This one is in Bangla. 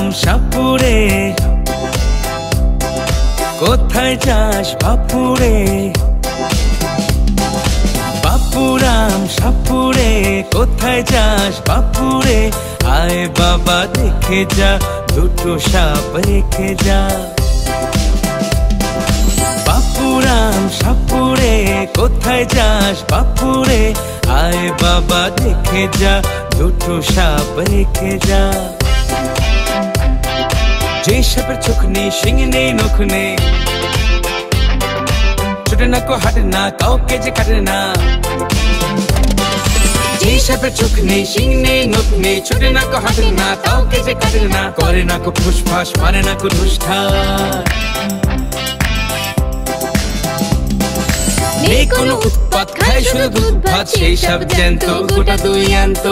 বাপুরাম সাপুরে, কোথায় যাস বাপুরে? বাপুরাম সাপুরে, কোথায় যাস বাপুরে? আয় বাবা দেখে যা, দুটো সাপ রেখে যা। বাপুরাম সাপুরে, কোথায় যাস বাপুরে? আয় বাবা দেখে যা, দুটো সাপ রেখে যা। যে সাপের চোখ নেই, শিং নেই, নখ নেই, ছোটে না কো হাঁটে না, কাউকে যে কাটে না। যে সাপের চোখ নেই, শিং নেই, নখ নেই, ছোটে না কো হাঁটে না, কাউকে যে কাটে না। করে না কো ফুসফাস, মারে না কো ঢুসঢাস, নেই কোনো উৎপাত, খায় শুধু দুধ ভাত। সেই সাপ জ্যান্ত, গোটা দুই আন্ত।